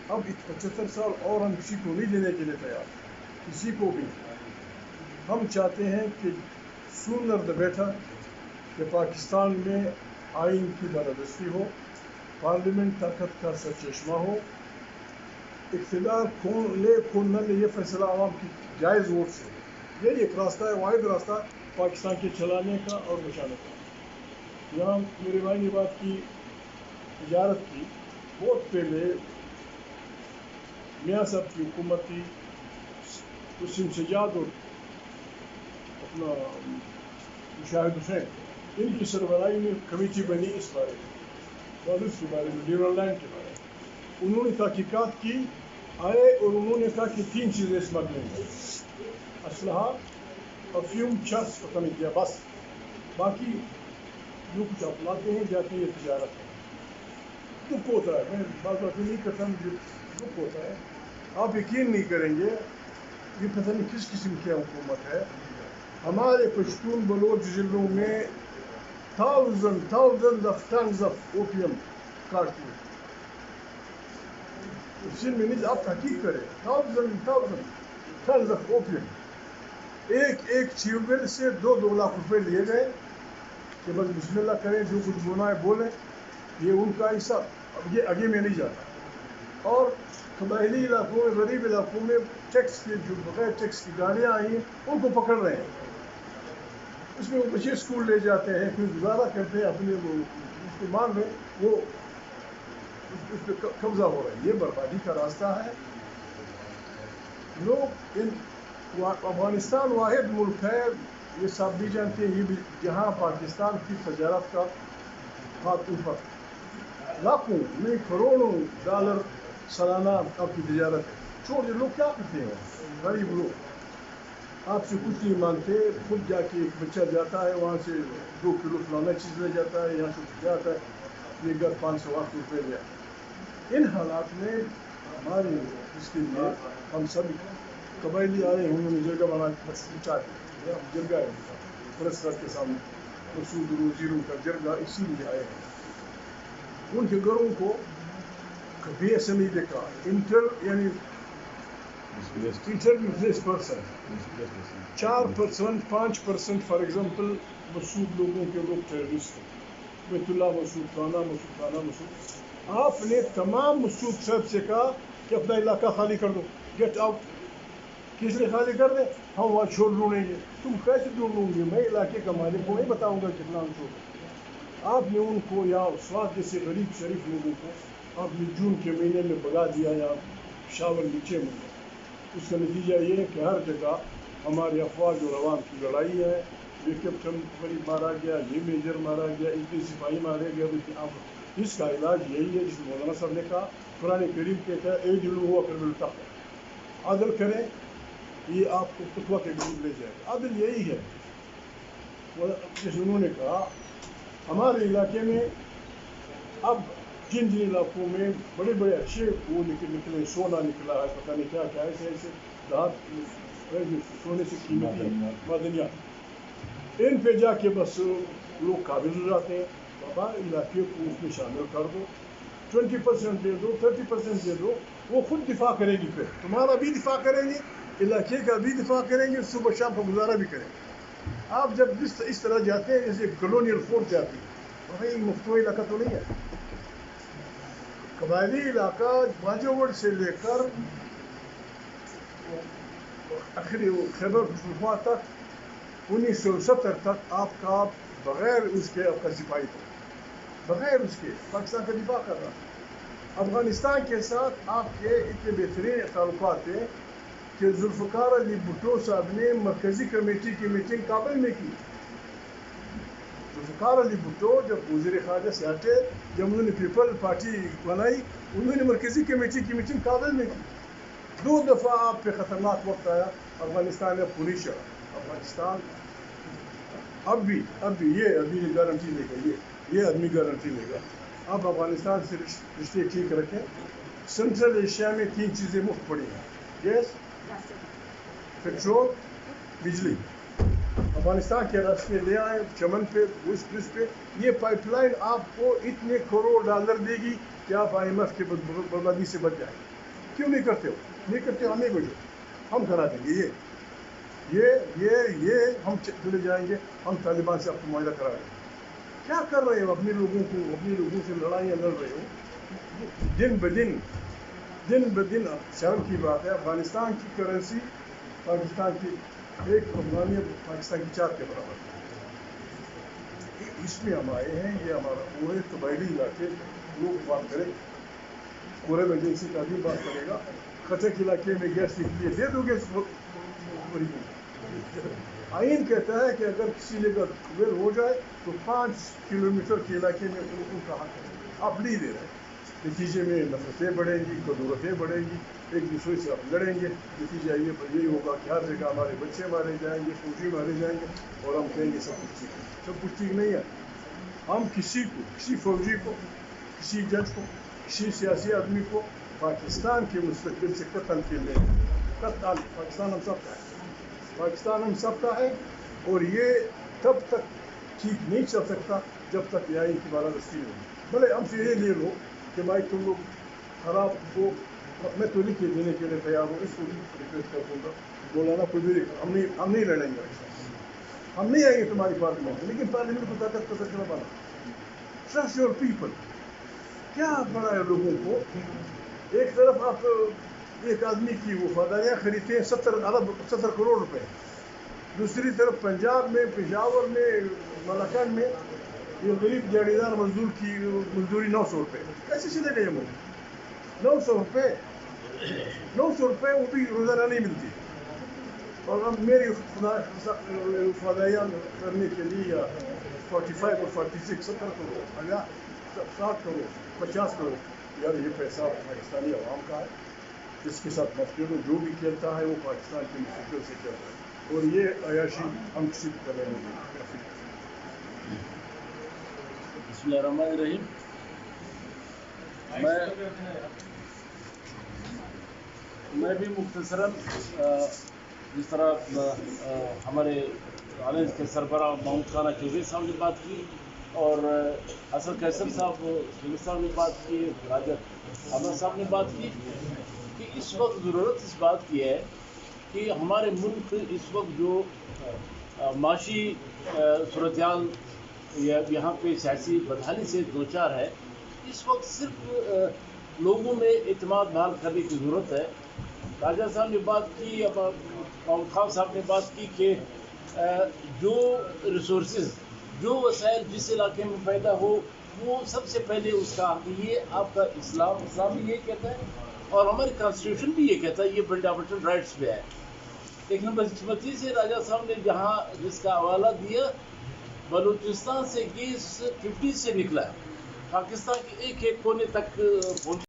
اب 75 سال اور ہم کسی کو نہیں دینے کے لیے تیار، کسی کو بھی. ہم چاہتے ہیں کہ سونر دا بیٹر کہ پاکستان میں آئین کی بالادستی ہو، پارلیمنٹ طاقت کا سرچشمہ ہو، اقتدار کون نہ لے یہ فیصلہ عوام کی جائز ووٹ سے. یہی ایک راستہ ہے، واحد راستہ پاکستان کے چلانے کا اور بچانے کا. یہاں میرے بھائی نے بات کی تجارت کی. بہت پہلے میاں صاحب کی حکومت تھی، وسیم سجاد اور اپنا شاہد حسین، ان کی سربراہی میں کمیٹی بنی اس بارے میں، بالوس کے بارے میں، ڈیورن لینڈ کے بارے میں. انہوں نے تحقیقات کی، آئے اور انہوں نے کہا کہ 3 چیزیں اسمگلنگ ہیں: اسلحہ، افیون، چرس، پتہ نہیں کیا، بس باقی جو کچھ آپ لاتے ہیں جاتے ہیں، یہ تجارت ہے. دکھ ہوتا ہے، میں بعض باتیں نہیں کرتا، مجھے دکھ ہوتا ہے. آپ یقین نہیں کریں گے، یہ پتہ نہیں کس قسم کی حکومت ہے. ہمارے پشتون بلوچ ضلعوں میں thousand of tons of opium کاٹتے ہیں. سندھ میں نہیں، آپ تحقیق کریں، تھاؤزنڈ ٹنز آف اوپیم. ایک ٹیوب ویل سے 2 لاکھ روپے لیے گئے کہ بس بسم اللہ کریں، جو کچھ بونا ہے بولیں، یہ ان کا حصہ. اب یہ آگے میں نہیں جاتا. اور قبائلی علاقوں میں، غریب علاقوں میں ٹیکس کے جو بغیر ٹیکس کی گاڑیاں آئی ہیں ان کو پکڑ رہے ہیں. اس میں وہ بچے اسکول لے جاتے ہیں، پھر گزارا کرتے ہیں، اپنے وہ اس کو مان رہے ہیں، وہ اس پہ قبضہ ہو رہا ہے. یہ بربادی کا راستہ ہے. لوگ افغانستان واحد ملک ہے، یہ سب بھی جانتے ہیں، یہ بھی جہاں پاکستان کی تجارت کا ہاتھ اوپر، لاکھوں نہیں کروڑوں ڈالر سالانہ آپ کی تجارت ہے. چھوڑ لوگ کیا کرتے ہیں، غریب لوگ آپ سے کچھ نہیں مانتے. خود جا کے ایک بچہ جاتا ہے وہاں سے 2 کلو فلانا چیز لے جاتا ہے، یہاں سے جاتا ہے یہ گھر 500 روپے لے. ان حالات میں ہمارے اس کے لیے ہم سب قبائلی آئے ہیں، انہوں نے جرگہ بنا کے بچا دیا. جرگہ ہے پریسرٹ کے سامنے، مسعود وزیروں کا جرگہ، اسی لیے آئے ہیں. ان کے گھروں کو کبھی ایسا نہیں دیکھا. یعنی انٹرپلیس پرسن 4%، 5% فار ایگزامپل مسعود لوگوں کے لوگ ٹیررسٹ ہیں. بیت اللہ مسعود، فلانا مسعود، فلانا مسعود. آپ نے تمام مسعود صاحب سے کہا کہ اپنا علاقہ خالی کر دو، گیٹ آؤٹ. کس لیے خالی کر دیں؟ ہم وہاں چھوڑ ڈھونڈیں گے. تم کیسے ڈھونڈوں گے؟ میں علاقے کا مالک کو نہیں بتاؤں گا کتنا ہم چھوڑ. آپ نے ان کو یا سواد جیسے غریب شریف لوگوں کو آپ نے جون کے مہینے میں بگا دیا یا شاور نیچے میں. اس کا نتیجہ یہ ہے کہ ہر جگہ ہمارے افواج اور عوام کی لڑائی ہے. یہ کیپٹن غریب مارا گیا، یہ میجر مارا گیا، اتنے سپاہی مارے گئے. اس کا علاج یہی ہے جس مولانا صاحب نے کہا، قرآن کریم کہتا ہے اعدلوا هو اقرب للتقوی، عدل کریں، یہ آپ کو تقویٰ کے قریب لے جائے گا. عدل یہی ہے. جیسے انہوں نے کہا ہمارے علاقے میں اب جن علاقوں میں بڑے بڑے اچھے وہ نکلے، سونا نکلا ہے، پتہ نہیں کیا کیا، ایسے سونے سے قیمتی معدنیات، ان پہ جا کے بس لوگ قابض ہو جاتے ہیں. بابا علاقے کو اس میں شامل کر دو، 20% دے دو، 30% دے دو، وہ خود دفاع کرے گی. پھر تمہارا بھی دفاع کریں گے، علاقے کا بھی دفاع کریں گے، صبح شام کا گزارا بھی کریں گے. آپ جب اس طرح جاتے ہیں جیسے کلونیل فورس جاتی ہے، بھائی مفتوح علاقہ تو نہیں ہے. قبائلی علاقہ باجوڑ سے لے کر خیبر پختونخوا تک 1970 تک آپ کا بغیر اس کے آپ کا سپاہی تھا، بغیر اس کے پاکستان کا دفاع کر رہا. افغانستان کے ساتھ آپ کے اتنے بہترین تعلقات ہیں کہ ذوالفقار علی بھٹو صاحب نے مرکزی کمیٹی کی میٹنگ کابل میں کی. ذوالفقار علی بھٹو جب وزیر خارجہ سے ہٹے، جب انہوں نے پیپل پارٹی بنائی، انہوں نے مرکزی کمیٹی کی میٹنگ کابل میں کی. 2 دفعہ آپ پہ خطرناک وقت آیا. افغانستان میں پولیس افغانستان اب بھی یہ ابھی گارنٹی لے گا، یہ آدمی گارنٹی لے گا. آپ افغانستان سے رشتے ٹھیک رکھیں. سنٹرل ایشیا میں 3 چیزیں مفت پڑی ہیں: گیس، پیٹرول، بجلی. افغانستان کے راستے لے آئے، چمن پہ، اس پہ. یہ پائپ لائن آپ کو اتنے کروڑ ڈالر دے گی کہ آپ IMF کے بربادی سے بچ جائیں. کیوں نہیں کرتے ہو ہمیں کو جو ہم کرا دیں گے یہ ہم چلے جائیں گے, ہم طالبان سے آپ کو معاہدہ کرا دیں گے. کیا کر رہے ہو؟ اپنے لوگوں سے لڑائیاں لڑ رہے ہو دن بدن. شرم کی بات ہے, افغانستان کی کرنسی پاکستان کی ایک افغانیہ پاکستان کی 4 کے برابر ہے. اس میں ہم آئے ہیں, یہ ہمارا پورے قبائلی علاقے لوگ بات کریں, پورے ایجنسی کا بھی بات کرے گا. کھچک علاقے میں گیس لیے دے دو گے. آئین کہتا ہے کہ اگر کسی جگہ ویل ہو جائے تو 5 کلومیٹر کے علاقے میں ان کا حق ہے. آپ نہیں دے رہے, نتیجے میں نفرتیں بڑھیں گی, قدورتیں بڑھیں گی, ایک دوسرے سے آپ لڑیں گے. نتیجہ یہی ہوگا کہ ہر جگہ ہمارے بچے مارے جائیں گے, فوجی مارے جائیں گے, اور ہم کہیں گے سب کچھ ٹھیک نہیں ہے. ہم کسی فوجی کو, کسی جج کو, کسی سیاسی آدمی کو پاکستان کے مستقبل سے قتل کے لیں گے. پاکستان ہم سب کا ہے, اور یہ تب تک ٹھیک نہیں چل سکتا جب تک یہ آئین کی بالادستی نہیں ہوگی. بھلے ہم سے یہ لے لو کہ بھائی تم لوگ خراب کو, میں تو لکھ کے دینے کے لیے تیار ہوں, اس کو بھی ریکویسٹ کر دوں گا. مولانا کو بھی ہم نہیں لڑیں گے, ہم نہیں آئیں گے تمہاری پارلیمنٹ میں, لیکن پارلیمنٹ کو طاقت کا سکنا بنا. Trust your people. کیا بڑا ہے لوگوں کو؟ ایک طرف آپ ایک آدمی کی وفاداریاں خریدتے ہیں 70 کروڑ روپے, دوسری طرف پنجاب میں, پشاور میں, ملاکنڈ میں یہ غریب دیہڑی دار مزدور کی مزدوری 900 روپے. کیسے چلے گئے ملک؟ 900 روپے وہ بھی روزانہ نہیں ملتی. اور اب میری وفاداریاں کرنے کے لیے 45 اور 46 70 کروڑ 60 کروڑ 50 کروڑ. یار یہ پیسہ پاکستانی عوام کا ہے, جس کے ساتھ مفید جو بھی کھیلتا ہے وہ پاکستان کے مستقبل سے کھیلتا ہے, اور یہ عیاشی ہم کسی کو کرنے نہیں دیں. بسم اللہ الرحمن الرحیم. میں بھی مختصراً جس طرح ہمارے کالج کے سربراہ محمود خانہ چودھری صاحب نے بات کی, اور حسن قیصر صاحب صاحب نے بات کی, راجہ احمد صاحب نے بات کی, کہ اس وقت ضرورت اس بات کی ہے کہ ہمارے ملک اس وقت جو معاشی صورتحال یا یہاں پہ سیاسی بدحالی سے دوچار ہے, اس وقت صرف لوگوں میں اعتماد بحال کرنے کی ضرورت ہے. راجہ صاحب نے بات کی, محمود خان صاحب نے بات کی کہ جو ریسورسز, جو وسائل جس علاقے میں پیدا ہو وہ سب سے پہلے اس کا حق. یہ آپ کا اسلام بھی یہ کہتا ہے, اور ہماری کانسٹیٹیوشن بھی یہ کہتا ہے, یہ فنڈامنٹل رائٹس پہ ہے. لیکن بدقسمتی سے راجہ صاحب نے جس کا حوالہ دیا, بلوچستان سے گیس 50 سے نکلا ہے, پاکستان کے ایک کونے تک پہنچ